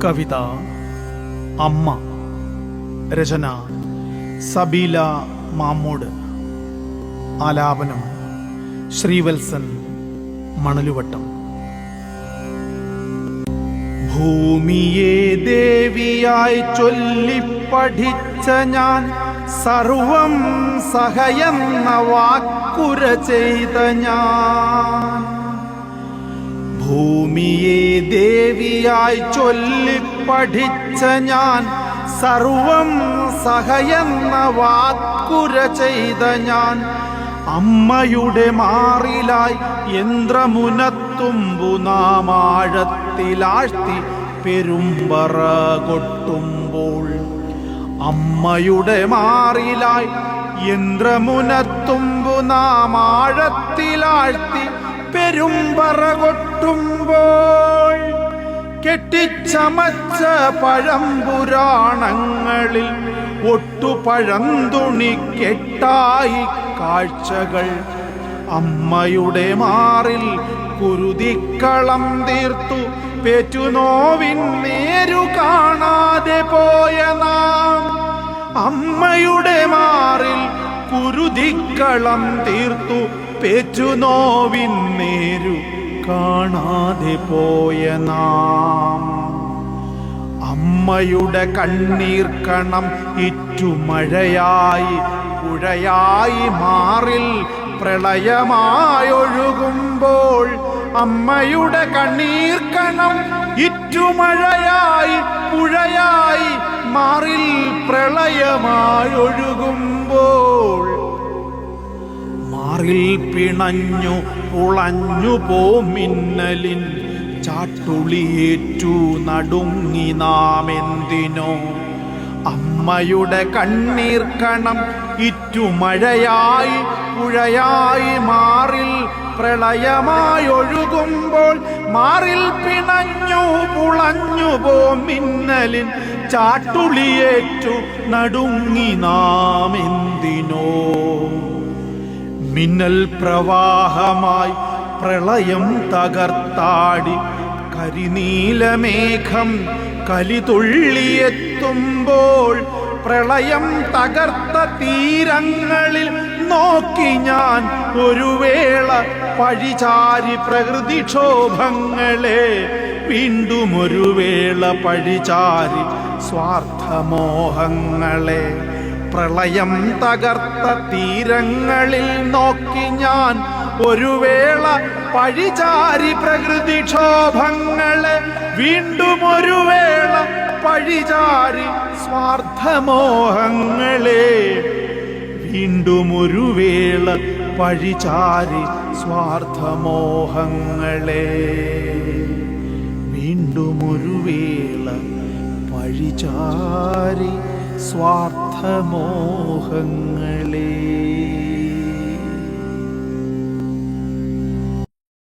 കവിത അമ്മ. രചന സബീല മാമ്മൂട്. ആലാപനം ശ്രീവത്സൻ മണലുവട്ടം. ഭൂമിയെ ദേവിയായി ചൊല്ലിപ്പഠിച്ച ഞാൻ സർവം സഹയെന്ന വാക്കുര ചെയ്ത ഞാൻ. ഭൂമിയെ ദേവിയായി ചൊല്ലിപ്പഠിച്ച ഞാൻ സർവം സഹയെന്ന വാക്കുര ചെയ്ത ഞാൻ. അമ്മയുടെ മാറിലായി യന്ത്രമുനത്തുമ്പു നാമാഴത്തിലാഴ്ത്തി പെരുമ്പറ കൊട്ടുമ്പോൾ. അമ്മയുടെ മാറിലായി യന്ത്രമുനത്തുമ്പു നാമാഴത്തിലാഴ്ത്തി പെരുമ്പറ കൊട്ടുമ്പോൾ. കെട്ടിച്ചമച്ച പഴംപുരാണങ്ങളിൽ ഒട്ടുപഴന്തുണി കെട്ടായി കാഴ്ചകൾ. അമ്മയുടെ മാറിൽ കുരുതിക്കളം തീർത്തു പെറ്റുനോവിൻ നേരു കാണാതെ പോയ നാം. അമ്മയുടെ മാറിൽ കുരുതിക്കളം തീർത്തു പെറ്റുനോവിൻ നേരു കാണാതെ പോയ നാം. അമ്മയുടെ കണ്ണീർ കണം ഇറ്റുമഴയായി പുഴയായി മാറിൽ പ്രളയമായൊഴുകുമ്പോൾ. അമ്മയുടെ കണ്ണീർ കണം ഇറ്റുമഴയായി പുഴയായി മാറിൽ പ്രളയമായൊഴുകുമ്പോൾ. മാറിൽ പിണഞ്ഞു പുളഞ്ഞു പോമിന്നലിൻ ചാട്ടുളിയേറ്റു നടുങ്ങി നാം എന്തിനോ. അമ്മയുടെ കണ്ണീർ കണം ഇറ്റുമഴയായി പുഴയായി മാറിൽ പ്രളയമായൊഴുകുമ്പോൾ. മാറിൽ പിണഞ്ഞു പുളഞ്ഞു പോമിന്നലിൻ ചാട്ടുളിയേറ്റു നടുങ്ങി നാം എന്തിനോ. മിന്നൽ പ്രവാഹമായി പ്രളയം തകർത്താടി കരിനീലമേഘം കലിതുള്ളിയെത്തുമ്പോൾ. പ്രളയം തകർത്ത തീരങ്ങളിൽ നോക്കി ഞാൻ ഒരു വേള പഴിചാരി പ്രകൃതിക്ഷോഭങ്ങളെ. വീണ്ടും ഒരു വേള പഴിചാരി സ്വാർത്ഥമോഹങ്ങളെ. പ്രളയം തകർത്ത തീരങ്ങളിൽ നോക്കി ഞാൻ ഒരു വേള പഴിചാരി പ്രകൃതിക്ഷോഭങ്ങളെ. വീണ്ടും ഒരു വേള പഴിചാരി സ്വാർത്ഥമോഹങ്ങളെ. വീണ്ടും ഒരു വേള പഴിചാരി സ്വാർത്ഥമോഹങ്ങളെ. വീണ്ടും ഒരു വേള പഴിചാരി സ്വാർത്ഥമോഹങ്ങളെ.